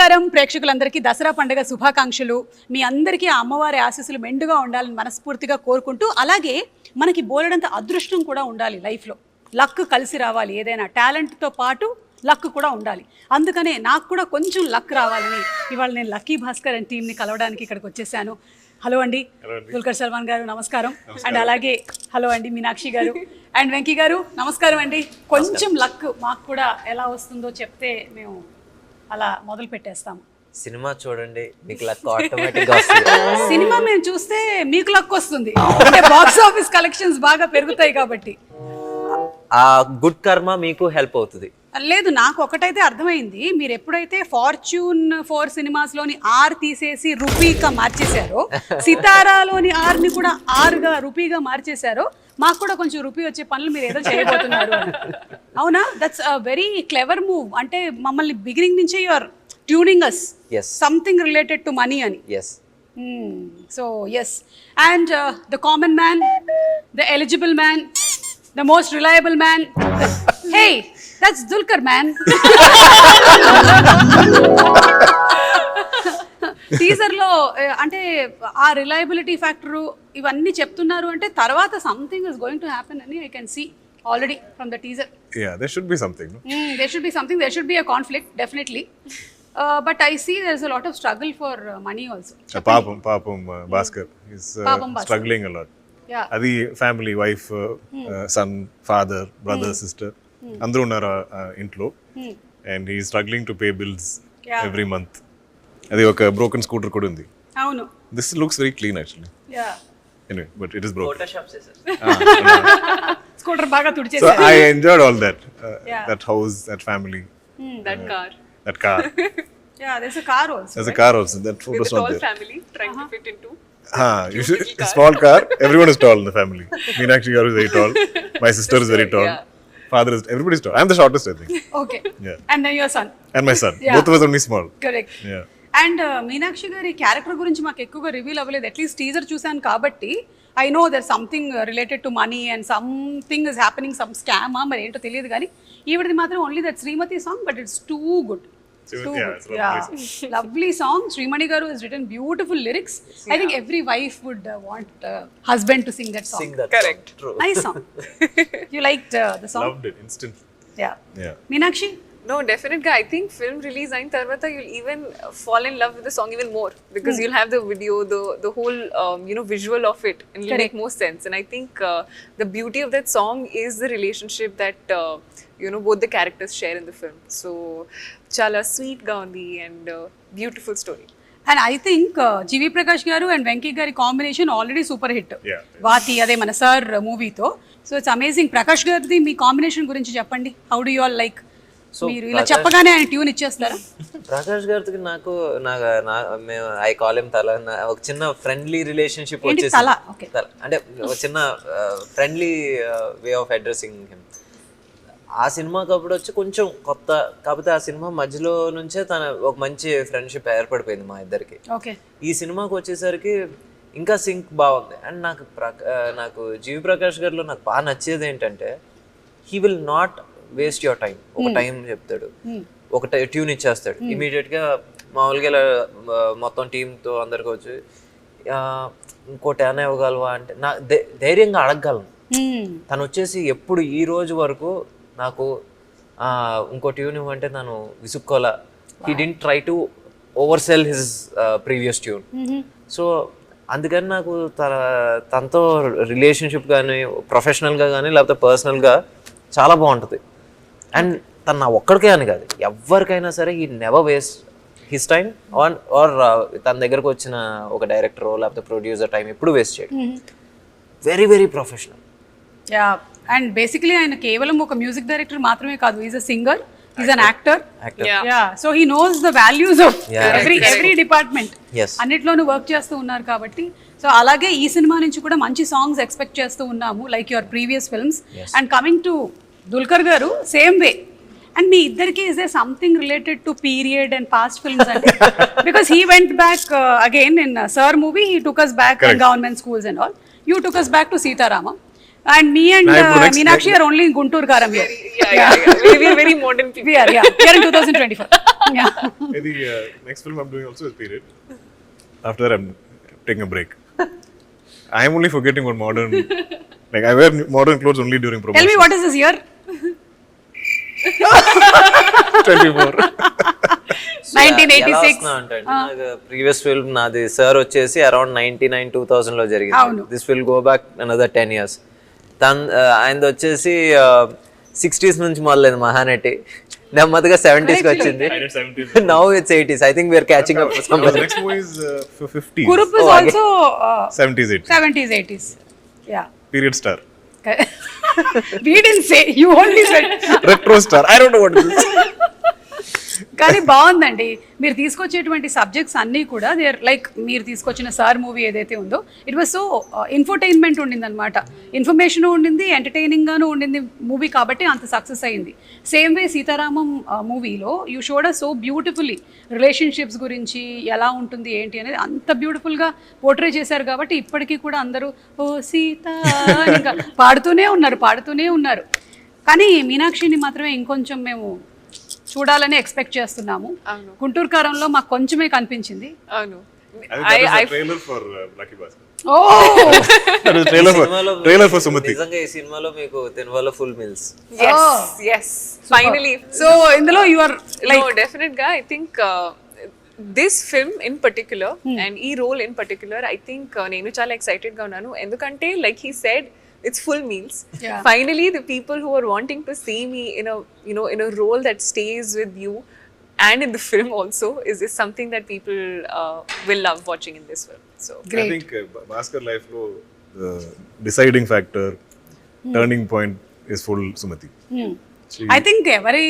నమస్కారం ప్రేక్షకులందరికీ దసరా పండుగ శుభాకాంక్షలు. మీ అందరికీ ఆ అమ్మవారి ఆశీస్సులు మెండుగా ఉండాలని మనస్ఫూర్తిగా కోరుకుంటూ, అలాగే మనకి బోలెడంత అదృష్టం కూడా ఉండాలి లైఫ్లో. లక్ కలిసి రావాలి, ఏదైనా టాలెంట్తో పాటు లక్ కూడా ఉండాలి. అందుకనే నాకు కూడా కొంచెం లక్ రావాలని ఇవాళ నేను లక్కీ భాస్కర్ అండ్ టీంని కలవడానికి ఇక్కడికి వచ్చేసాను. హలో అండి దుల్కర్ సల్మాన్ గారు, నమస్కారం. అండ్ అలాగే హలో అండి మీనాక్షి గారు అండ్ వెంకీ గారు, నమస్కారం అండి. కొంచెం లక్ మాకు కూడా ఎలా వస్తుందో చెప్తే మేము అలా మొదలు పెట్టేస్తాము. సినిమా చూడండి, మీకు లక్ ఆటోమేటిక్ గా వస్తుంది. సినిమా మేము చూస్తే మీకు లక్ వస్తుంది, అంటే బాక్స్ ఆఫీస్ కలెక్షన్స్ బాగా పెరుగుతాయి కాబట్టి. ఆ గుడ్ కర్మ మీకు హెల్ప్ అవుతుంది. లేదు, నాకు ఒకటైతే అర్థమైంది, మీరు ఎప్పుడైతే ఫార్చ్యూన్ 4 సినిమాస్లోని ఆర్ తీసేసి రూపీగా మార్చేశారో, సితారాలోని ఆర్ని కూడా ఆర్గా రూపీగా మార్చేశారో, మాకు కూడా కొంచెం రూపీ వచ్చే పనులు మీరు ఏదో చేయబోతున్నారు. అవునా? That's a very clever move. అంటే మమ్మల్ని బిగినింగ్ నుంచే you're tuning us something related to money అని. So yes, and the common man, the eligible man, the most reliable man. Hey, that's Dulquer man. Teaser లో అంటే ఆ రిలయబిలిటీ ఫ్యాక్టర్ ఇవన్నీ చెప్తున్నారు అంటే తర్వాత something is going to happen అని I can see already from the teaser. Yeah, there should be something. No? There should be something. There should be a conflict, definitely. But I see there's a lot of struggle for money also. Papam Baskhar is struggling a lot. Yeah. Adi family, wife, son, father, brother, sister. Andru unnaru intlo. And he is struggling to pay bills every month. Adi oka broken scooter kuda undi. Avunu. This looks very clean actually. Yeah. Anyway, but it is broken. Photoshop sir. Scooter baga tudchesaru. So I enjoyed all that. That house, that family. That car. That car. Yeah, there's a car also. There's a car also. That photo is not tall there. family trying to fit into. You should, small car. Everyone is tall in the family. Meenakshi garu is very tall. My sister is very tall. Father is, everybody is tall. I'm the shortest, I think. Okay. Yeah. And then your son. And my son. Both of us only small. Correct. Yeah. And Meenakshi గారి character గురించి మాకు ఎక్కువగా reveal అవ్వలేదు. At least teaser చూసాను కాబట్టి I know there something related to money and something is happening, some స్కామా మరి ఏంటో తెలియదు. కానీ ఈవిడది మాత్రం only that Srimathi song, but it's too good. Lovely song. Srimani garu has written beautiful lyrics. I think every wife would want husband to sing that song. Sing that. Correct. Song. True. Nice song. You liked the song? Loved it instantly. Yeah. Meenakshi? No, definitely. I think film release ayin tarvata you'll even fall in love with the song even more because you'll have the video, the whole visual of it, and it'll make more sense. And I think the beauty of that song is the relationship that both the characters share in the film. So chala sweet ga undi and beautiful story. And I think జీవి ప్రకాష్ గారు and Venky గారి combination already super hit. వాతి అదే మన sir మూవీతో. So it's amazing. Prakash గారిది మీ combination గురించి చెప్పండి. How do you all like? మీరు ఇలా చెప్పగానే ఆయన ట్యూన్ ఇచ్చేస్తారా? ప్రకాష్ గారికి నాకు మేము ఐ కాల్ హిమ్ తల, ఒక చిన్న ఫ్రెండ్లీ రిలేషన్షిప్ వచ్చేసి, అంటే ఒక చిన్న friendly way of addressing him. ఆ సినిమాకి అప్పుడు వచ్చి కొంచెం కొత్త, కాకపోతే ఆ సినిమా మధ్యలో నుంచే తన ఒక మంచి ఫ్రెండ్షిప్ ఏర్పడిపోయింది మా ఇద్దరికి. ఈ సినిమాకి వచ్చేసరికి ఇంకా సింక్ బాగుంది. అండ్ నాకు జీవి ప్రకాష్ గారిలో నాకు బాగా నచ్చేది ఏంటంటే he will not waste your time. ఒక టైం చెప్తాడు, ఒక ట్యూన్ ఇచ్చేస్తాడు ఇమీడియట్గా. మామూలుగా ఇలా మొత్తం టీంతో అందరికి వచ్చి ఇంకోటి ఏమైనా ఇవ్వగలవా అంటే నా ధైర్యంగా అడగగలను. తను వచ్చేసి ఎప్పుడు ఈ రోజు వరకు నాకు ఇంకో ట్యూన్ ఇవ్వంటే తను విసుక్కోలా. He didn't try to over sell his previous tune. So అందుకని నాకు తనతో రిలేషన్షిప్ కానీ ప్రొఫెషనల్గా కానీ లేకపోతే పర్సనల్గా చాలా బాగుంటుంది. అండ్ తను నా ఒక్కడికే అని కాదు, ఎవరికైనా సరే ఈ never waste his time or తన దగ్గరకు వచ్చిన ఒక డైరెక్టర్ లేకపోతే ప్రొడ్యూసర్ టైం ఎప్పుడు వేస్ట్ చేయడు. Very very professional. Yeah, and basically ఆయన కేవలం ఒక మ్యూజిక్ డైరెక్టర్ మాత్రమే కాదు, is a singer, is an actor. So he knows the values of every department. అన్నిట్లోనూ వర్క్ చేస్తూ ఉన్నారు కాబట్టి. సో అలాగే ఈ సినిమా నుంచి కూడా మంచి సాంగ్స్ ఎక్స్పెక్ట్ చేస్తూ ఉన్నాము, like your previous films. And coming to Dulquer garu, same way. And మీ ఇద్దరికి is there something related to period and past films అంటే? Because he went back again in sir movie, he took us back in government schools and all. You took us back to Sitaramam. And me and Now, ఇప్పుడు next- Meenakshi are only in Guntur Karam here. We are very modern people. We are in 2024. Yeah. The next film I'm doing also is period. After that, I'm taking a break. I'm only forgetting what modern. Like I wear modern clothes only during promotion. Tell me, what is this year? 24. 1986. Previous film నాది sir వచ్చేసి around 99-2000 లో జరిగింది. అవును. This will go back another 10 years. ఆయనది వచ్చేసి 60s నుంచి మొదలైంది మహానటి, నెమ్మదిగా 70s కి వచ్చింది. I did 70s. Now it's 80s. I think we are catching up. The next movie is 50s. Kurup is also 70s, 80s. 70s, 80s. Yeah. Period star. We didn't say, you only said. Retro star. I don't know what it is. కానీ బాగుందండి మీరు తీసుకొచ్చేటువంటి subjects అన్నీ కూడా they are like మీరు తీసుకొచ్చిన sir movie ఏదైతే ఉందో ఇట్ వాజ్ సో ఇన్ఫర్టైన్మెంట్ ఉండింది అనమాట, ఇన్ఫర్మేషన్ ఉండింది, ఎంటర్టైనింగ్గాను ఉండింది మూవీ, కాబట్టి అంత సక్సెస్ అయింది. సేమ్ వే సీతారామం మూవీలో you showed us so beautifully relationships గురించి ఎలా ఉంటుంది ఏంటి అనేది అంత బ్యూటిఫుల్గా పోర్ట్రే చేశారు. కాబట్టి ఇప్పటికీ కూడా అందరూ ఓ సీత ఇంకా పాడుతూనే ఉన్నారు. కానీ మీనాక్షిని మాత్రమే ఇంకొంచెం మేము చూడాలని ఎక్స్పెక్ట్ చేస్తున్నాము. గుంటూరు కారంలో మాకు కొంచెమే కనిపించింది. అవును. I think that is the trailer for Lucky Baskhar. Oh That is trailer for Sumati. నిజంగా ఈ సినిమాలో మీకు తినువలో full meals. Yes. Finally. So ఇందులో you are like No, definite guy. I think this film in particular and ఈ role in particular, I think నేను చాలా excited గా ఉన్నాను. ఎందుకంటే like he said, it's full meals. Yeah. Finally, the people who are wanting to see me in a in a role that stays with you and in the film also is something that people will love watching in this film. So I think Baskhar life lo the deciding factor, turning point is full Sumati. I think ఎవరి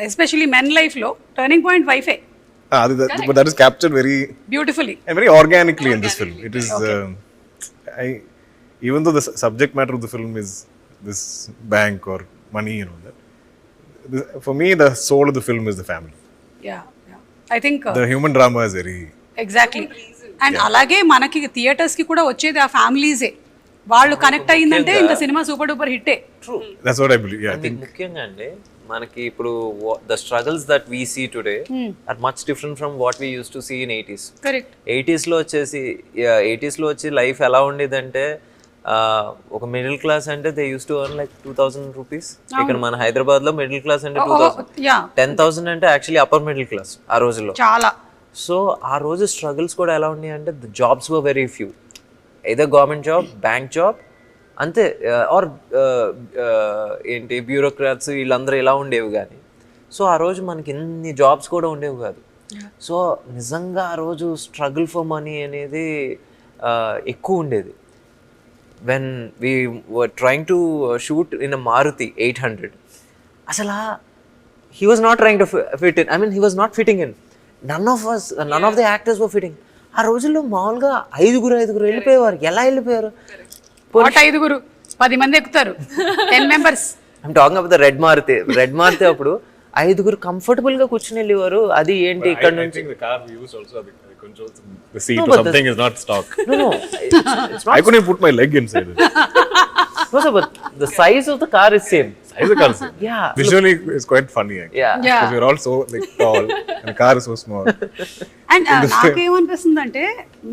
especially men life లో turning point వైఫే But that is captured very beautifully. and very organically in this film. It is even though the subject matter of the film is this bank or money and all that, for me the soul of the film is the family. I think The human drama is very exactly. And అలాగే మనకి theatres కి కూడా వచ్చేది ఆ ఫ్యామిలీసే, వాళ్ళు connect అయ్యిందంటే ఇంకా సినిమా సూపర్ డూపర్ హిట్టే. that's what I believe. Yeah, I think ముఖ్యంగా అండి మనకి ఇప్పుడు the struggles that we see today are much different from what we use to see in 80s. Correct. 80s లో వచ్చి లైఫ్ ఎలా ఉండేదంటే ఒక మిడిల్ క్లాస్ అంటే they use to earn like 2000 rupees. ఇక్కడ మన హైదరాబాద్ లో మిడిల్ క్లాస్ అంటే 10,000 అంటే యాక్చువల్లీ అప్పర్ మిడిల్ క్లాస్ ఆ రోజుల్లో చాలా. సో ఆ రోజు స్ట్రగుల్స్ కూడా ఎలా ఉన్నాయి అంటే the jobs were very few, either government job, bank job అంతే, ఆర్ ఏంటి బ్యూరోక్రాట్స్ వీళ్ళందరూ ఇలా ఉండేవి. కానీ సో ఆ రోజు మనకి ఇన్ని జాబ్స్ కూడా ఉండేవి కాదు. సో నిజంగా ఆ రోజు స్ట్రగుల్ ఫర్ మనీ అనేది ఎక్కువ ఉండేది. When we were trying to shoot in a Maruti 800, అసలు he was not trying to fit in, I mean he was not fitting in. None of the actors were fitting. ఆ రోజుల్లో మామూలుగా ఐదుగురు వెళ్ళిపోయేవారు. ఎలా వెళ్ళిపోయారు? 10 మంది ఎక్కుతారు, 10 members. I'm talking about the red Maruti అప్పుడు 5 కంఫర్టబుల్ గా కూర్చుని వెళ్ళేవారు. అది ఏంటి ఇక్కడ I నుంచి think the car we used also the seat or something is not stock. No, it's not. I couldn't put my leg inside it. No, sir, but the size of the car is same. Size of car is same. Yeah. Visually it's quite funny actually. Yeah. Because we're all so like tall and the car is so small. And నాకేమనిపిస్తుంది అంటే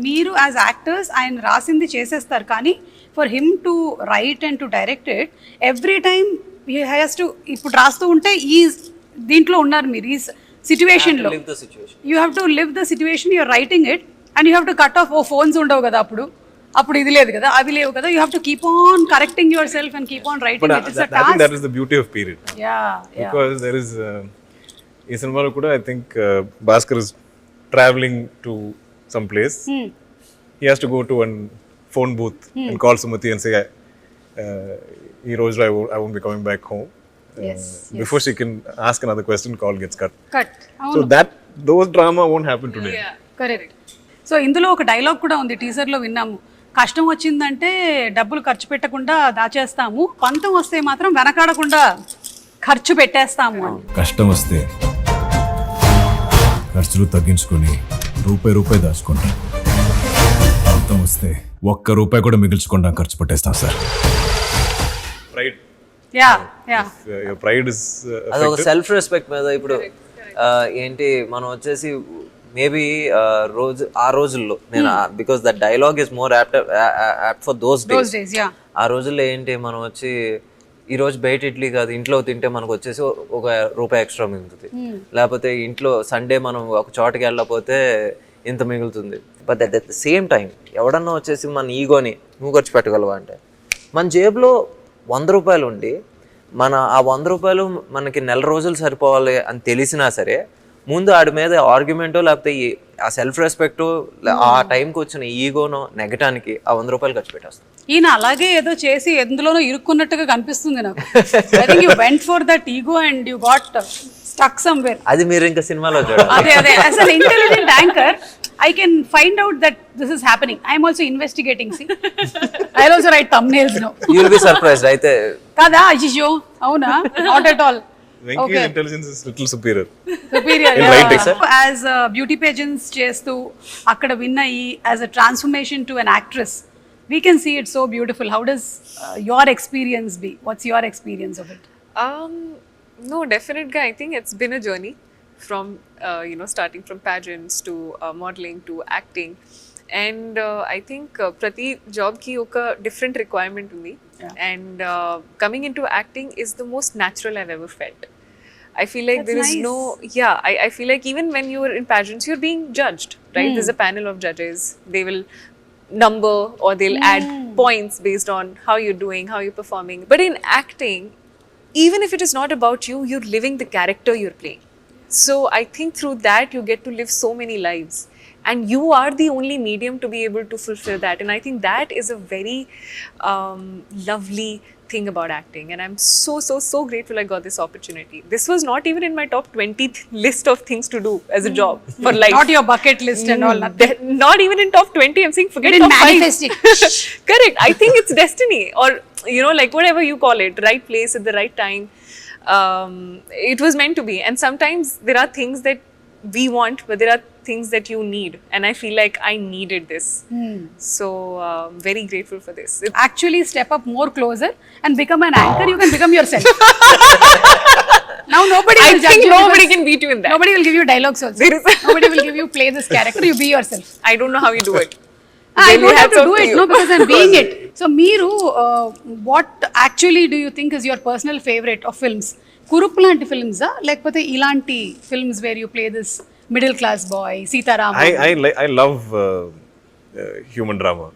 మీరు as actors ఆయన రాసింది చేసేస్తారు, కానీ for him to write and to direct it every time he has to, ఇప్పుడు రాస్తూ ఉంటే ఈ దీంట్లో ఉన్నారు మీరు ఈ సిచ్యువేషన్లో, Live the situation. You have to live the situation, you're writing it and you have to cut off. ఓ ఫోన్స్ ఉండవు కదా అప్పుడు ఇది లేదు కదా, అవి లేవు కదా, you have to keep on correcting your self and keep on writing. But it is a I think that task. is the beauty of period. Yeah. Because there is ఈ సినిమాలో కూడా I think Baskhar is traveling to some place. He has to go to one phone booth and call Sumati and say ఈ రోజు I won't be coming back home. Before she can ask another question, call gets cut. So those drama won't happen today. Correct. So ఇందులో ఒక dialogue కూడా ఉంది, టీజర్లో విన్నాము. కష్టం వచ్చిందంటే డబ్బులు ఖర్చు పెట్టకుండా దాచేస్తాము, పంతం వస్తే మాత్రం వెనకాడకుండా ఖర్చు పెట్టేస్తాము అని. కష్టం వస్తే ఖర్చులు తగ్గించుకొని రూపాయి దాచుకుంటాం. పంతం వస్తే ఒక్క రూపాయి కూడా మిగిల్చకుండా ఖర్చు పెట్టేస్తాం సార్. your pride is అది ఒక సెల్ఫ్ రెస్పెక్ట్ మీద ఇప్పుడు ఏంటి మనం వచ్చేసి మేబీ ఆ రోజుల్లో నేను because the dialogue is more apt for those days. ఆ రోజుల్లో ఏంటి మనం వచ్చి ఈ రోజు బయట ఇడ్లీ కాదు ఇంట్లో తింటే మనకు వచ్చేసి ₹1 ఎక్స్ట్రా మిగులుతుంది, లేకపోతే ఇంట్లో సండే మనం ఒక చోటకి వెళ్ళకపోతే ఇంత మిగులుతుంది. But at the same time ఎవడన్నా వచ్చేసి మన ఈగోని నువ్వు ఖర్చు పెట్టగలవా అంటే మన జేబులో ₹100 ఉండి ఆ ₹100 మనకి నెల రోజులు సరిపోవాలి అని తెలిసినా సరే ముందు ఆడి మీద ఆర్గ్యుమెంటో లేకపోతే ఆ సెల్ఫ్ రెస్పెక్టో ఆ టైంకి వచ్చిన ఈగోనో నెగటానికి ఆ ₹100 ఖర్చు పెట్టేస్తాం. ఈయన అలాగే ఏదో చేసి ఎందులోనో ఇరుక్కున్నట్టుగా కనిపిస్తుంది నాకు. I think you went for that ego and you got stuck somewhere. అది మీరు ఇంకా సినిమాలో చూడండి. అదే as an intelligent anchor I can find out that this is happening. I am also investigating. See, I'll also write thumbnails now. You will be surprised అయితే kada అయ్యో అవునా? Not at all. Venki's intelligence is little superior. In writing, sir. As beauty pageants చేస్తూ అక్కడ win అయ్యి as a transformation to an actress, we can see it so beautiful. How does your experience be? What's your experience of it? No, definitely. I think it's been a journey from starting from pageants to modeling to acting, and I think prati job ki oka different requirement undi, and coming into acting is the most natural I've ever felt. I feel like there is no I feel like even when you're in pageants you're being judged, right? There's a panel of judges. They will number or they'll add points based on how you're doing, how you're performing. But in acting, even if it is not about you, you're living the character you're playing. So I think through that you get to live so many lives, and you are the only medium to be able to fulfill that. And I think that is a very lovely thing about acting, and I'm so grateful I got this opportunity. This was not even in my top 20 list of things to do as a job for life. Not your bucket list and all. Not even in top 20. I'm saying forget top 5. Correct. I think it's destiny, or like whatever you call it, right place at the right time. It was meant to be. And sometimes there are things that we want, but there are things that you need, and I feel like I needed this. So very grateful for this. Actually step up more closer and become an anchor. You can become yourself. Now nobody will judge you. Nobody can beat you in that. Nobody will give you dialogues also. Nobody will give you play this character. You be yourself. I don't know how you do it. I don't have to do it, no, because I'm being it. So Meeru, what actually do you think is your personal favorite of films? Kurup lanti films lekapothe ilanti films where you play this middle class boy, Sitaram? I love human drama.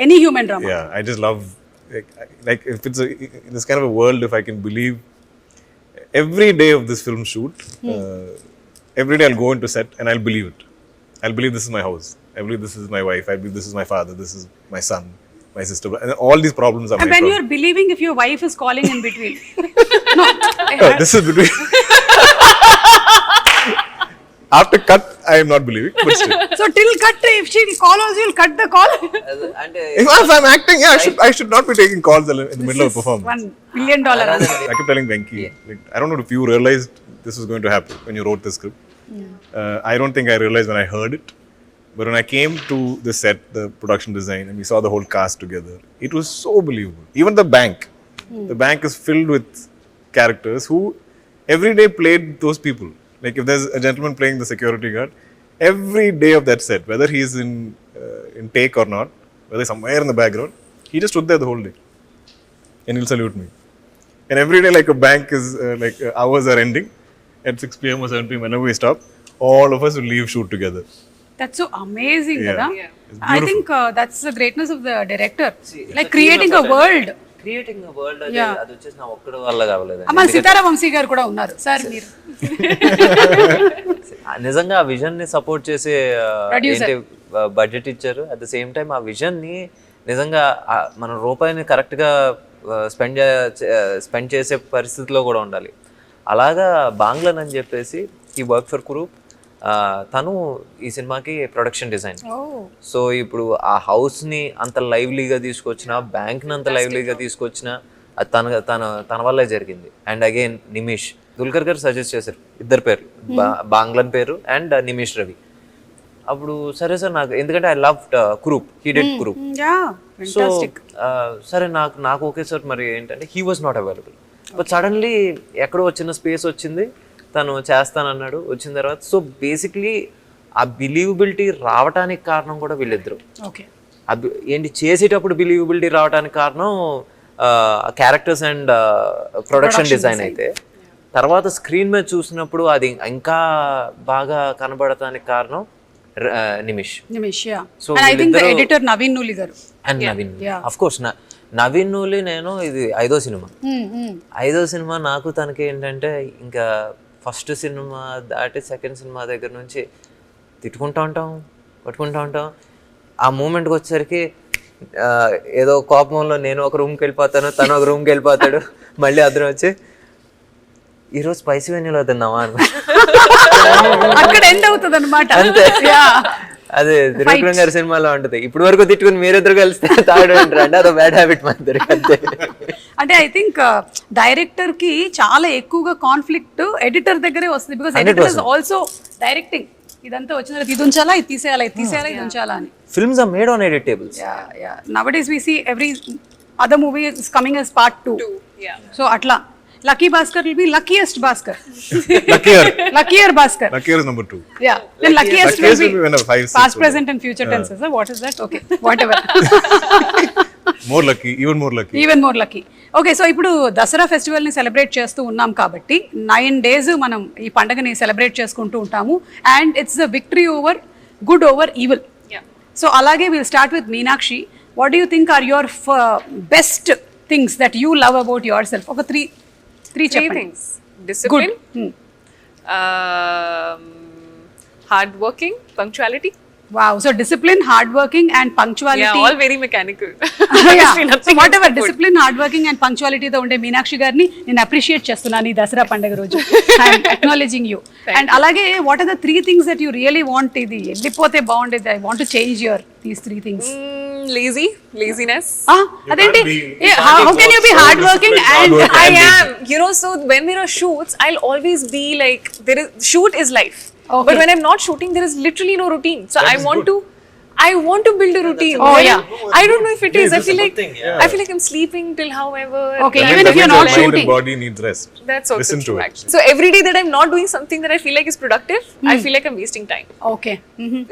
Any human drama? Yeah, I just love like if it's in this kind of a world, if I can believe every day of this film shoot, every day I'll go into set and I'll believe it. I'll believe this is my house. I believe this is my wife. I believe this is my father. This is my son, my sister. And all these problems are and my when problem. you're believing if your wife is calling in between. No. This is between. After cut, I am not believing, but still. So till cut, if she will call also, you'll cut the call. అంటే If I'm acting, I should not be taking calls in the middle of a performance. $1 million. I kept telling Venki, like, I don't know if you realized this was going to happen when you wrote the script. I don't think I realized when I heard it. But when I came to the set, the production design, and we saw the whole cast together, it was so believable. Even the bank. The bank is filled with characters who every day played those people. Like if there's a gentleman playing the security guard, every day of that set, whether he's in take or not, whether somewhere in the background, he just stood there the whole day. And he'll salute me. And every day like a bank is, hours are ending. At 6 p.m. or 7 p.m. whenever we stop, all of us will leave shoot together. That's so amazing, Yeah. Kada. Yeah. I think that's the greatness of the director. Like creating a world. Creating a world అది వచ్చేసి నా ఒక్కడి వల్ల కావలేదు. అమ్మ సితారా వంశీ గారు కూడా ఉన్నారు sir. మీరు నిజంగా ఆ విజన్ ని సపోర్ట్ చేసే ఏంటి బడ్జెట్ ఇచ్చారు. అట్ ద సేమ్ టైం ఆ విజన్ ని నిజంగా మన రూపాయిని కరెక్ట్ గా స్పెండ్ చేసే పరిస్థితిలో కూడా ఉండాలి. అలాగా బాంగ్లన్ అని చెప్పేసి ఈ వర్క్ ఫర్ కురూప్, తను ఈ సినిమాకి ప్రొడక్షన్ డిజైన్. సో ఇప్పుడు ఆ హౌస్ని అంత లైవ్లీగా తీసుకొచ్చిన, బ్యాంక్ని అంత లైవ్లీగా తీసుకొచ్చిన అది తన వల్లే జరిగింది. అండ్ అగైన్ నిమిష్, దుల్కర్ గారు సజెస్ట్ చేశారు ఇద్దరు పేరు, బాంగ్లన్ పేరు అండ్ నిమిష్ రవి. అప్పుడు సరే సార్ నాకు, ఎందుకంటే I love Kurup, he did Kurup. So సరే నాకు ఓకే సార్, మరి ఏంటంటే he was not available. But suddenly ఎక్కడో చిన్న స్పేస్ వచ్చింది, తను చేస్తానన్నాడు. వచ్చిన తర్వాత సో బేసిక్లీ ఆ బిలీవబిలిటీ రావడానికి కారణం కూడా వీళ్ళిద్దరు. ఏంటి చేసేటప్పుడు బిలీవబిలిటీ రావడానికి కారణం క్యారెక్టర్స్ అండ్ ప్రొడక్షన్ డిజైన్ అయితే, తర్వాత స్క్రీన్ మీద చూసినప్పుడు అది ఇంకా బాగా కనబడటానికి కారణం నిమిష్. సో ఎడిటర్ నవీన్ నూలి గారు and Naveen of course. Naveen Nooli నేను ఇది 5వ సినిమా. 5వ సినిమా నాకు తనకి ఏంటంటే ఇంకా ఫస్ట్ సినిమా దాటి సెకండ్ సినిమా దగ్గర నుంచి తిట్టుకుంటూ ఉంటాం, కొట్టుకుంటూ ఉంటాం. ఆ మూమెంట్కి వచ్చేసరికి ఏదో కోపంలో నేను ఒక రూమ్కి వెళ్ళిపోతాను, తను ఒక రూమ్కి వెళ్ళిపోతాడు, మళ్ళీ అతను వచ్చి ఈరోజు స్పైసీ వెన్యూలో తిందామా అక్కడ ఎండ్ అవుతుంది అనమాట. అదే త్రివిక్రమ్ గారి సినిమాలో ఉంటుంది, ఇప్పుడు వరకు తిట్టుకుని మీరిద్దరు కలిస్తే తాడు అంటారు అంటే అదో బ్యాడ్ హ్యాబిట్ మన ఇద్దరికి అంతే. అంటే ఐ థింక్ డైరెక్టర్ కి చాలా ఎక్కువగా కాన్ఫ్లిక్ట్ ఎడిటర్ దగ్గరే వస్తుంది, because editor is also directing. ఇదంతా వచ్చిన తర్వాత ఇది ఉంచాలా, ఇది తీసేయాలా, ఇది తీసేయాలా, ఇది ఉంచాలా అని. Films are made on edit tables. Nowadays we see every other movie is coming as part 2. So atla Lucky Baskhar will be luckiest Baskhar. Luckier Baskhar. Luckier is number 2. Yeah. Then luckiest will be when 5, 6 past, present and future tenses. What is that? Okay. Whatever. More lucky, even more lucky. Even more lucky. Okay, so ఇప్పుడు Dasara ఫెస్టివల్ని celebrate చేస్తూ ఉన్నాం కాబట్టి 9 days మనం ఈ పండుగని celebrate చేసుకుంటూ ఉంటాము. And it's the victory over good over evil. So అలాగే will start with Meenakshi. What do you think are your best things that you love about your self? ఒక three things. Discipline, hard working, punctuality. Wow, so discipline, hard working and punctuality. Yeah, all very mechanical. So whatever, discipline, hard working and punctuality తో ఉండే మీనాక్షి గారిని నేను appreciate చేస్తున్నాను ఈ దసరా పండుగ రోజు. I'm acknowledging you. And అలాగే what are the 3 things that you really want? ఇది వెళ్ళిపోతే బాగుండేది, I want to change your these 3 things. Laziness. అదేంటి? How can you be hard working and I am, you know, so when there are shoots I'll always be like, shoot is life. Okay. But when I'm not shooting, there is literally no routine. So I want to build a routine. Oh yeah. I don't know if it is. I feel like I'm sleeping till however. Okay, even if you're not shooting. Body needs rest. That's also Listen true to it. actually. So every day that I'm not doing something that I feel like is productive, I feel like I'm wasting time. Okay.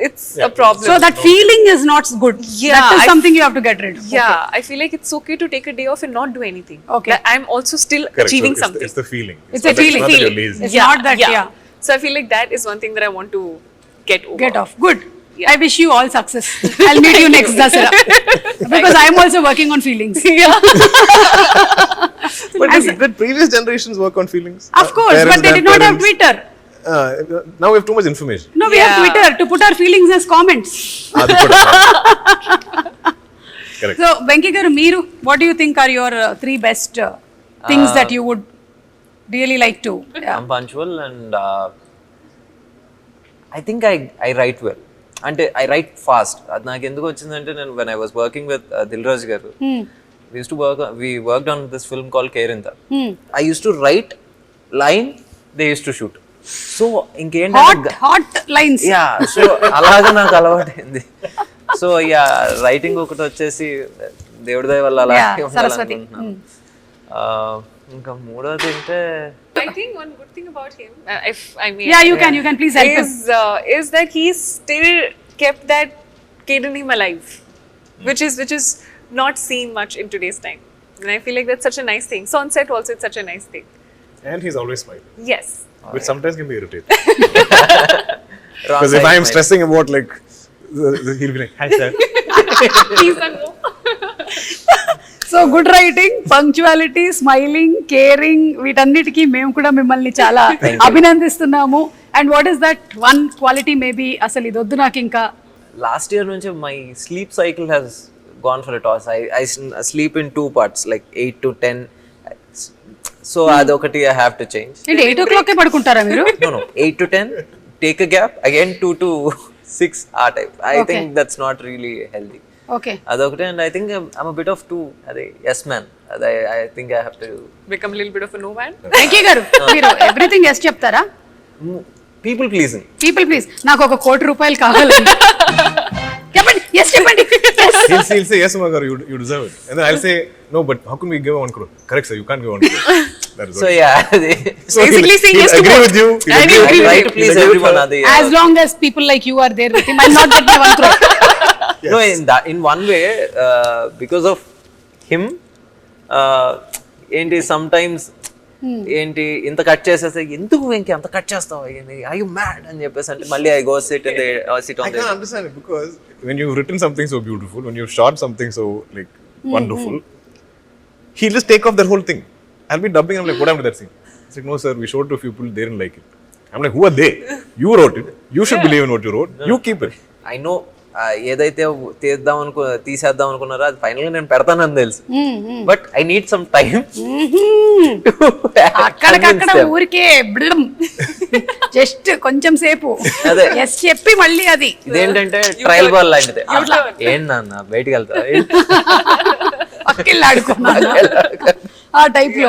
It's a problem. So that feeling is not good. Yeah, that is something you have to get rid of. Yeah, I feel like it's okay to take a day off and not do anything. Okay. That I'm also still Correct. achieving So something. it's the feeling. It's a feeling. Not that you're lazy. It's not that, yeah. So I feel like that is one thing that I want to get over. Get off. Good. Yeah. I wish you all success. I'll meet you next Dasara. Because I'm also working on feelings. Yeah. But did previous generations work on feelings? Of course, but they did not have Twitter. Now we have too much information. No, we have Twitter to put our feelings as comments. Correct. So, Venki garu, Meeru, what do you think are your 3 best things that you would really like to? I'm punctual and I think I write well. అంటే I write fast. అది నాకు ఎందుకు వచ్చిందంటే నేను when I was working with Dilraj garu, we worked on this film called Kerinta. I used to write line, they used to shoot. So ఇంకేంటంటే hot lines. Yeah, so అలాగా నాకు అలవాటైంది. సో యా, రైటింగ్ ఒకటి వచ్చేసి దేవుడి దయ వల్ల అలా ఉండాలనుకుంటున్నాను. ఇంకా మూడోది అంటే I think one good thing about him, if I may, you can please help is that he still kept that kid in him alive, which is not seen much in today's time, and I feel like that's such a nice thing. So on set also it's such a nice thing. And he's always smiling. Yes. Which sometimes can be irritating. Because if I am stressing about like, he'll be like, "Hi sir." Please don't go. So good writing, punctuality, smiling, caring, వీటన్నిటికీ మేము కూడా మిమ్మల్ని చాలా అభినందిస్తున్నాము. And what is that one quality maybe అసలు ఇది వద్దు నాకు ఇంకా? లాస్ట్ ఇయర్ నుంచి my sleep cycle has gone for a toss. I sleep in 2 parts, like 8 to 10. So adokati I have to change. అంటే 8 o'clock ఏ పడుకుంటారా మీరు? No, 8 to 10, take a gap, again 2 to 6 ఆ type. I think that's not really healthy. Okay. Adokati, and I think I'm a bit of two. Yes man. I think I have to become a little bit of a no man. Venki garu, మీరు everything yes చెప్తారా? People pleasing. People please. నాకు 1 కోటి రూపాయలు కావాలి. చెప్పండి, yes చెప్పండి. He'll say yes Magaru, you deserve it, and then I'll say no, but how can we give 1 crore? Correct sir, you can't give 1 crore. That is So what yeah, Basically saying yes to agree both. with you. He'll And agree you with I you. try to please He'll agree with everyone. her. Adi, As long as people like you are there with him, I'll not get my one throat. No, in one way, because of him, ఏంటి sometimes ఏంటి ఇంత cut చేసేస్తే ఎందుకు వెంకీ అంత cut చేస్తావు I you mad అని చెప్పేసి అంటే మళ్ళీ I go SIT in the SIT I on can't understand it because when you've written something so beautiful, when you've shot something so like wonderful, he'll just take off that whole thing. I'll be dubbing. I'm like, what happened to that scene? It's like, no, sir, we showed to a few people. They didn't like it. I'm like, who are they? You wrote it. You should believe in what you wrote. You keep it. I know ఏదైతే తీసేద్దాం అనుకున్నారో అది final గా నేను పెడతానని తెలుసు but I need some time అక్కడికక్కడ ఊరికే జస్ట్ కొంచెం సేపు అదే. ఎస్ చెప్పి మళ్ళీ అది ఇదేంటంటే ట్రయల్ బాల్ లాంటిది ఏంటి నాన్న బయటికి వెళ్తా పక్కిళ్ళు ఆడుకున్నాను ఆ టైప్ లో.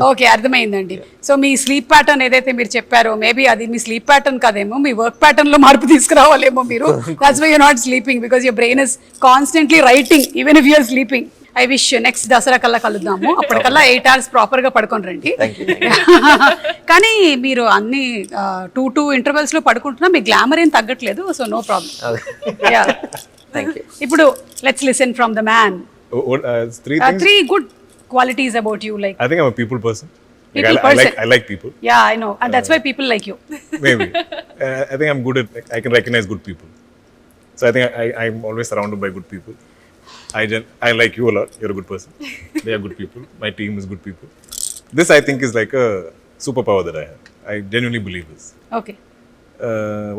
ఓకే, అర్థమైందండి. సో మీ స్లీప్ ప్యాటర్న్ ఏదైతే మీరు చెప్పారో మేబీ అది మీ స్లీప్ ప్యాటర్న్ కాదేమో, మీ వర్క్ ప్యాటర్న్ లో మార్పు తీసుకురావాలేమో మీరు. That's why you're not sleeping because your brain is constantly writing even if you're sleeping. I wish next Dasara కల్లా కలుద్దాము, అప్పటికల్లా 8 hours ప్రాపర్ గా పడుకొని రండి. కానీ మీరు అన్ని 2 intervals లో పడుకుంటున్నా మీ గ్లామర్ ఏం తగ్గట్లేదు, సో నో ప్రాబ్లం. ఇప్పుడు let's listen from the man. Three things. 3 good qualities about you, like I think I'm a people person. Like, People I person. like people. yeah, I know, and that's why people like you. Maybe. I think I'm good at, like, I can recognize good people. So I think I'm always surrounded by good people. I like you a lot. You're a good person. They are good people. My team is good people. This I think is like a superpower that I have. I genuinely believe this. Okay.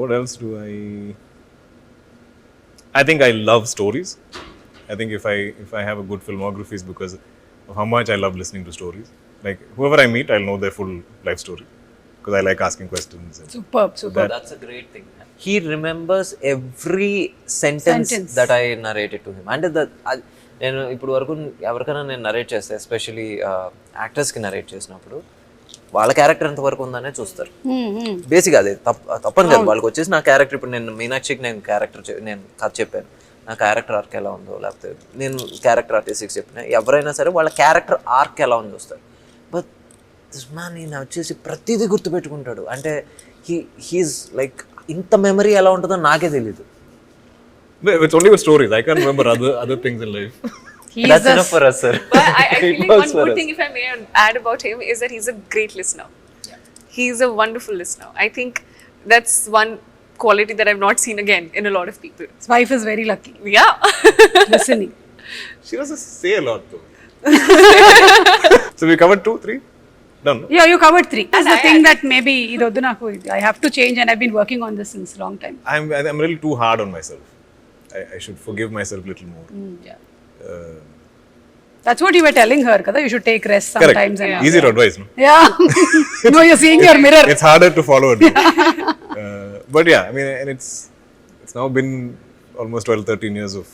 What else do I think I love stories. I think if I have a good filmography, it's because of how much I love listening to stories. Like whoever I meet, I'll know their full life story because I like asking questions. And Superb. That's a great thing. He remembers every sentence that I narrated to him. And నేను ఇప్పుడు వరకు ఎవరికైనా నేను narrate చేస్తే especially యాక్టర్స్కి narrate చేసినప్పుడు వాళ్ళ character ఎంత వరకు ఉందనే చూస్తారు. బేసిక్గా అదే తప్పని కాదు, వాళ్ళకి వచ్చేసి నా క్యారెక్టర్ ఇప్పుడు నేను మీనాక్షికి నేను కథ చెప్పాను, నా క్యారెక్టర్ ఆర్క్ ఎలా ఉందో, లేకపోతే నేను క్యారెక్టర్ ఆర్టిస్ట్కి చెప్పిన ఎవరైనా సరే వాళ్ళ క్యారెక్టర్ ఆర్క్ ఎలా ఉందో వస్తారు. బట్ దిస్ మ్యాన్ ఈయన వచ్చేసి ప్రతిదీ గుర్తుపెట్టుకుంటాడు. అంటే హీఈస్ లైక్ ఇంత మెమరీ ఎలా ఉంటుందో నాకే తెలీదు. It's only with stories. I can't remember other things in life. That's enough for us, sir. But I feel like one good thing, if I may add about him, is that he's a great listener. He's a wonderful listener. I think that's one quality that I've not seen again in a lot of people. His wife is very lucky. Yeah. Listening. She doesn't say a lot though. So we covered 2, 3. Done. No? Yeah, you covered 3. That's the thing that maybe idoddu naku I have to change, and I've been working on this since a long time. I'm really too hard on myself. I should forgive myself a little more. Yeah. That's what you were telling her, kada. You should take rest sometimes. Correct. And Easy to advise, no? Yeah. No, you're seeing your mirror. It's harder to follow it. But yeah, I mean, and it's now been almost 12, 13 years of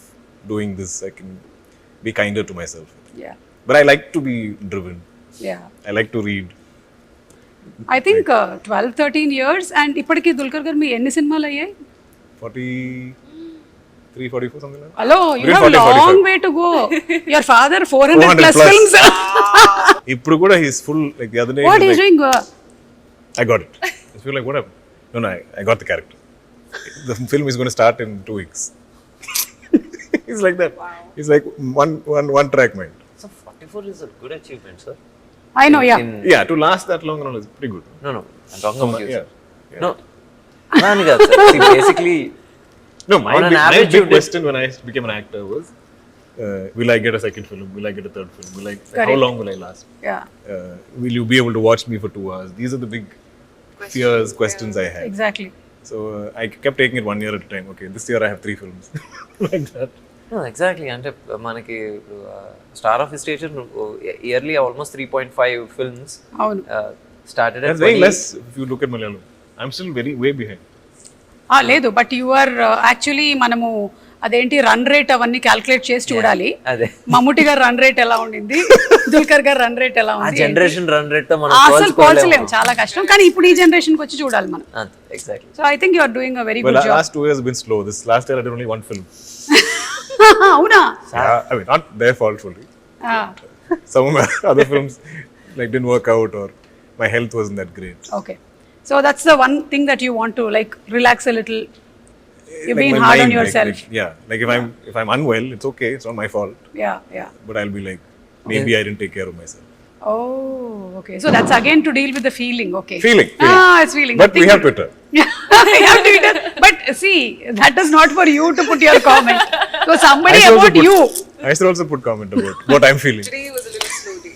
doing this. I can be kinder to myself. Yeah. But I like to be driven. Yeah. I like to read. I think 12, 13 years, and ఇప్పటికి దుల్కర్ గారు మీ ఎన్ని సినిమాలు అయ్యాయి? 43, 44, something like that. Hello, you Between have a 40, long 45. way to go. Your father 400 plus films. ఇప్పుడు కూడా he's full, like the other day. What he is was doing? I got it. I feel like, what happened? No, I got the character. The film is going to start in 2 weeks. He's like that. Wow. He's like one track mind. So 44 is a good achievement, sir. I know, yeah. Yeah, to last that long, is pretty good. No, I'm talking about you. Yeah. No, అలాని కాదు sir. See, basically, No, my on an average big you did- question when I became an actor was, will I get a second film? Will I get a third film? How long will I last? Yeah. Will you be able to watch me for 2 hours? These are the big questions I had. Exactly. So I kept taking it 1 year at a time. Okay, this year I have 3 films. Like that. no, exactly. అంటే మనకి star of station yearly almost 3.5 films అవును. Started That's very less if you look at Malayalam. I'm still way behind. లేదు, but you are actually మనము అదేంటి run rate అవన్నీ calculate చేసి చూడాలి. అదే మమ్ముటి గారు రన్ రేట్ ఎలా ఉండింది, దుల్కర్ గారు రన్ రేట్ ఎలా ఆ ఉంది, జనరేషన్ రన్ రేట్ తో మనం అసలు పోల్చలేము, చాలా కష్టం. కానీ ఇప్పుడు ఈ జనరేషన్ కి వచ్చి చూడాలి మనం. Exactly. So I think you are doing a very Well, good job. last 2 years have been slow. This last year I did only 1 film. అవునా? Yeah, I mean, not their fault fully. Some of my other films like didn't work out or my health wasn't that great. Okay. So that's the one thing that you want to like relax a little. You're Like being my hard on mind, yourself. like if I'm unwell, it's okay, it's not my fault. Yeah. But I'll be like, maybe I didn't take care of myself. Oh, okay. So that's again to deal with the feeling. Okay. Feeling. It's feeling. But Nothing we have to do. Twitter. We have Twitter. But see, that is not for you to put your comment. So somebody I should also about you. I should also put comment about what I'm feeling. Today was a little slow day.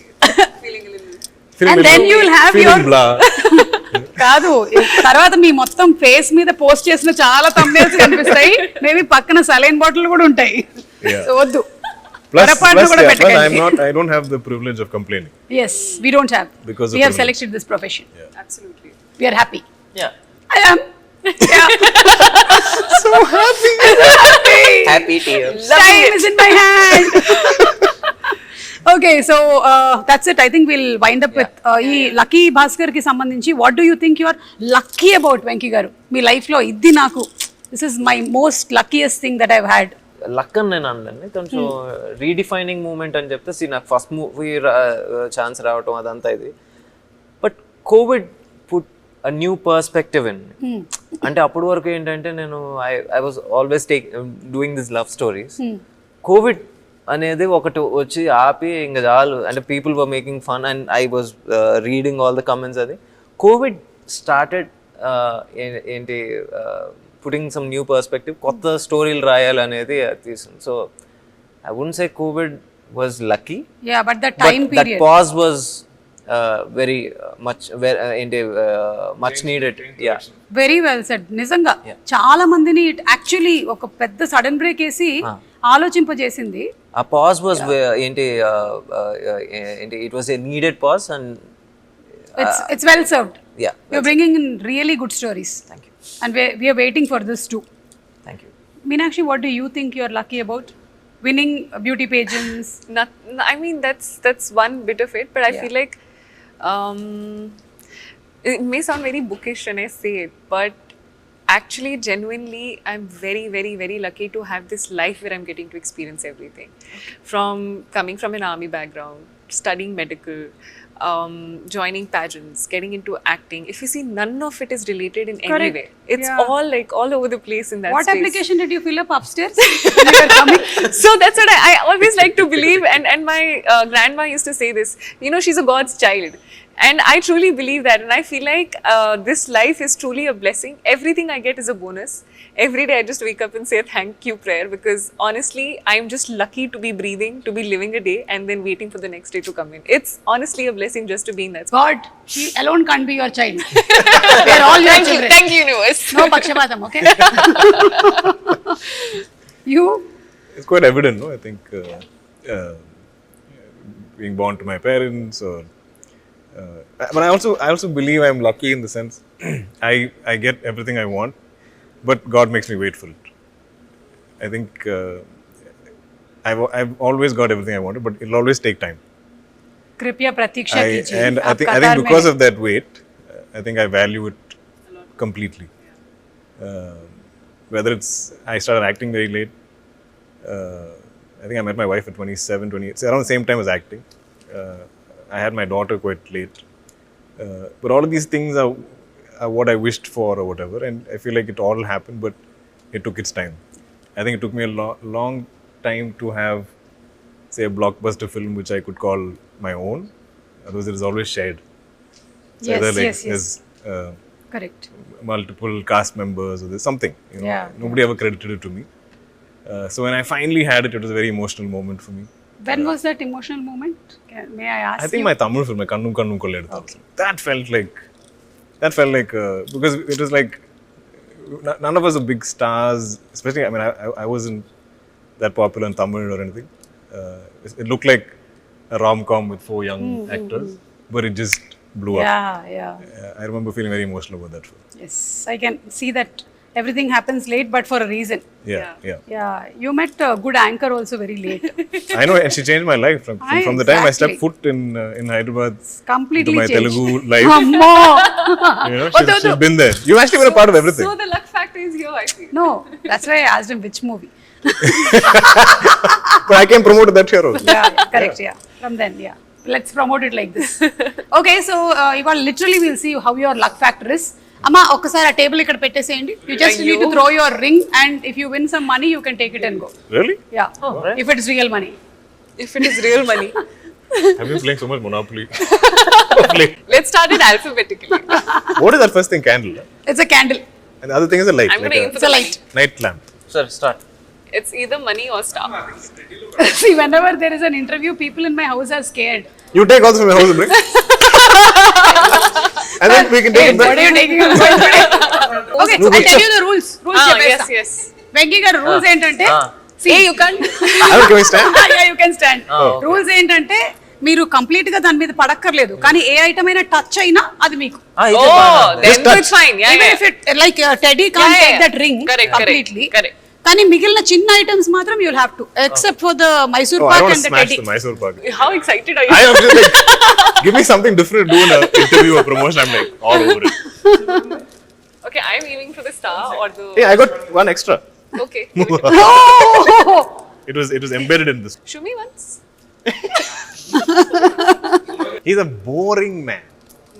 Feeling a little. Feeling And then you will have feeling your- blah. కాదు తర్వాత మీ మొత్తం face మీద post చేసిన చాలా thumbnails కనిపిస్తాయి. Maybe పక్కన saline bottle కూడా ఉంటాయి. Yeah. సో వద్దు. Plus, పొరపాటున కూడా plus పెట్టకండి. I don't have the privilege of complaining. Yes, we don't have. Because We of have privilege. selected this profession. Absolutely. We are happy. Yeah. I am. Yeah. So happy. Happy to you. Time is in my hand. Okay, so that's it. I think we'll wind up with ఈ lucky Bhaskar కి సంబంధించి what do you think you are lucky about Venky గారు మీ life లో ఇది నాకు this is my most luckiest thing that I've had. Luck అని నేను అనలేండి కొంచెం రీడిఫైనింగ్ మూమెంట్ అని చెప్తే నాకు ఫస్ట్ మూవీ ఛాన్స్ రావటం అదంతా ఇది but Covid put a new perspective in అంటే అప్పటి వరకు ఏంటంటే నేను I was always doing this love stories Covid అనేది ఒకటి వచ్చి ఆపి ఇంకా చాలు అంటే people were making fun and I was reading all the comments అది కోవిడ్ స్టార్టెడ్ ఏంటి పుటింగ్ సమ్ న్యూ పర్స్పెక్టివ్ కొత్త స్టోరీలు రాయాలనేది తీసింది so I wouldn't say Covid was lucky Yeah, but the time but that period. pause was very much ఏంటి much needed yeah very well said నిజంగా చాలా మందిని actually ఒక పెద్ద సడన్ బ్రేక్ వేసి ఆలోచింపజేసింది. ఆ పాజ్ వాజ్ ఏంటి it was a needed pause and It's well served. yeah You're bringing in really good stories. thank you And we are waiting for this too. thank you Meenakshi, what do you think you're lucky about? Winning beauty pageants? Not, I mean, that's one bit of it, but I feel like it may sound very bookish when I say it, but actually, genuinely, I'm very, very, very lucky to have this life where I'm getting to experience everything. From coming from an army background, studying medical, joining pageants, getting into acting. If you see, none of it is related in any Correct. way. It's Yeah. all like all over the place in that What space. application did you fill up upstairs when you were coming? So that's what I always like to believe, and my grandma used to say this, you know, she's a God's child, and I truly believe that, and I feel like this life is truly a blessing. Everything I get is a bonus. Every day I just wake up and say a thank you prayer, because honestly I'm just lucky to be breathing, to be living a day and then waiting for the next day to come in. It's honestly a blessing just to be in that space. God, she alone can't be your child. We are all your children. Thank you universe. No pakshapatam, okay? You? It's quite evident, no? I think being born to my parents, or but I also believe I'm lucky in the sense I get everything I want, but God makes me wait for it. I think I've always got everything I wanted, but it'll always take time. Kripya pratiksha kijiye. And I Aap think Qatar because mein of that wait, I think I value it completely. Whether it's I started acting very late. I think I met my wife at 27, 28. It's around the same time as acting. I had my daughter quite late. But all of these things are what I wished for or whatever. And I feel like it all happened, but it took its time. I think it took me a long time to have, say, a blockbuster film which I could call my own. Otherwise, it is always shared. So Yes, either like yes. there's Correct. multiple cast members or there's something. You know, Yeah, nobody ever credited it to me. So when I finally had it, it was a very emotional moment for me. When was that emotional moment? May I ask I think you? my Tamil film, my Kannum Kannum Kolledutha, that felt like because it was like none of us are big stars, especially I mean I wasn't that popular in Tamil or anything. It looked like a rom-com with 4 young actors, but it just blew up. Yeah. I remember feeling very emotional about that film. Yes, I can see that everything happens late, but for a reason. Yeah. Yeah, you met a good anchor also very late. I know, and she changed my life from the time I stepped Exactly. foot in Hyderabad Completely into my changed. Telugu life. Ammo! You know, she's been there. You've actually been a part of everything. So the luck factor is here, I feel. No, that's why I asked him which movie. But I can promote that here also. Yeah, correct, yeah. From then, yeah. let's promote it like this. Okay, so ఇవాళ literally we'll see how your luck factor is. అమ్మా ఒక్కసారి ఆ table ఇక్కడ పెట్టేసేయండి. You just need to throw your ring and if you win some money you can take it and go. Really? Yeah. If it is real money. If it is real money. Have you playing so much Monopoly? Let's start it alphabetically. What is that first thing? Candle. It's a candle. And the other thing is a light. I'm gonna aim for It's a the light. Night lamp. Sir, start. It's either money or star. See, whenever there is an interview, people in my house are scared. You take also from my house and bring. And then we can take it What back. are you taking on point today? Okay, so I'll tell you the rules. Rules Yes, yes. Venky గారు rules ఏంటంటే Hey, you can't. Can we stand? You can stand. Rules ఏంటంటే మీరు complete గా దాని మీద పడక్కర్లేదు, కానీ ఏ item అయినా touch అయినా అది మీకు. Oh, then it's fine. Yeah, Even yeah. if it like Teddy can't take that ring Correct, completely. correct. కానీ మిగిలిన చిన్న ఐటమ్స్ మాత్రం you'll have to, except for the Mysore Oh, I pak want and to the smash Teddy. the Mysore pak. How excited are you? I am just like, give me something different to do in an interview or promotion. I'm like all over it. Okay, I'm aiming for the star or the. Hey, I got one extra. Okay. Oh! It was embedded in this. Show me once. He's a boring man.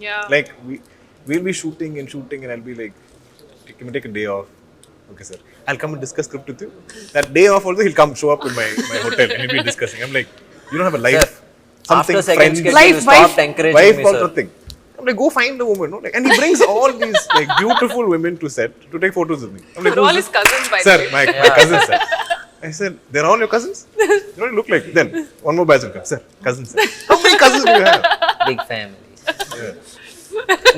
Yeah. Like we'll be shooting and I'll be like, can we take a day off? Okay, sir. I'll come and discuss script with you. That day off also he'll come show up in my hotel and we'll be discussing. I'm like, you don't have a life. Sir, Something after second friends. schedule, Life, you stopped wife. encouraging Wife me, or sir. something. I'm like, go find a woman, no? Like, and he brings all these like beautiful women to set to take photos with me. I'm like, They're all who's his this? cousins, by Sir, the way. my cousins, sir. I said, they're all your cousins? You don't look like. Then one more batch will come. Sir, cousins, sir. How many cousins do you have? Big family.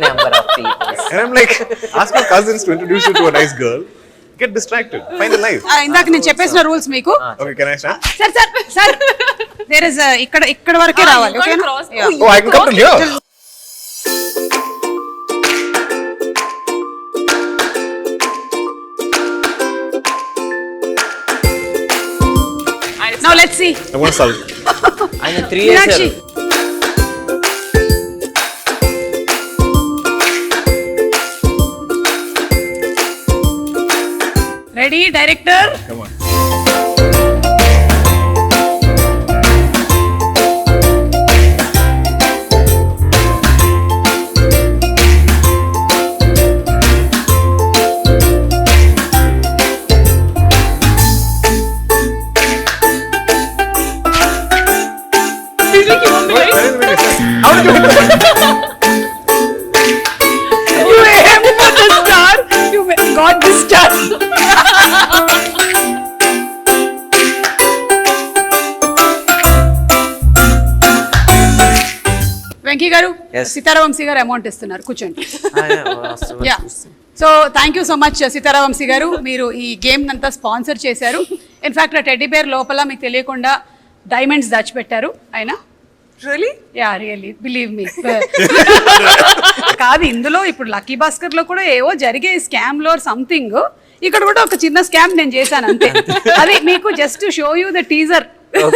Number of people. And I'm like, ask your cousins to introduce you to a nice girl. Get distracted. Find a life. ఇందాక నేను చెప్పేసిన rules మీకు. Okay, can I start? Sir there is ఇక్కడ వరకే రావాలి. You can't ఓకేనా? cross. Yeah. Oh, I can come to here. Now let's see. I want to solve. ఆయన 3 years Meenakshi. Ready, director? Come on. How did you hit the You aimed for the star. You got the star. Venky గారు, Yes. సీతారావంశీ గారు amount ఇస్తున్నారు, కూర్చోండి. sir? Yeah, so thank you so much Sitara Vamsi garu, మీరు ఈ game అంతా sponsor చేశారు. In fact ఆ teddy bear లోపల మీకు తెలియకుండా డైమండ్స్ దాచిపెట్టారు ఆయన. Really? Yeah, really believe me. కాదు, ఇందులో ఇప్పుడు లక్కీ భాస్కర్ లో కూడా ఏవో జరిగే స్కామ్ లో సంథింగ్, ఇక్కడ కూడా ఒక చిన్న స్కామ్ నేను చేశాను అంతే. అది మీకు just show you the teaser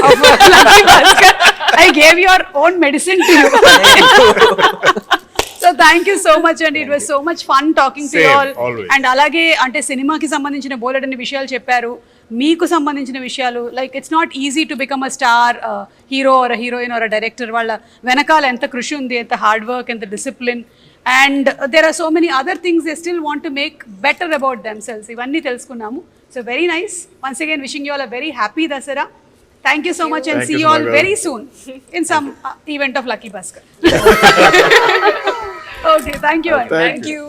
of lucky Bhaskar. I gave your own medicine to you. So thank you so much అండి. It was so much fun talking to you Same, all. always. And అలాగే అంటే సినిమాకి సంబంధించిన బోలెడన్ని విషయాలు చెప్పారు, మీకు సంబంధించిన విషయాలు. Like it's not easy to become a star, hero or heroine or director. వాళ్ళ వెనకాల ఎంత కృషి ఉంది, ఎంత హార్డ్ వర్క్, ఎంత discipline, and there are so many other things they still want to make better about themselves. ఇవన్నీ తెలుసుకున్నాము. So very nice. Once again wishing you all a very happy Dasara. Thank you so much and Thank see you you so all much, very girl. soon in some event of Lucky Baskhar. Okay, thank you all. Thank you.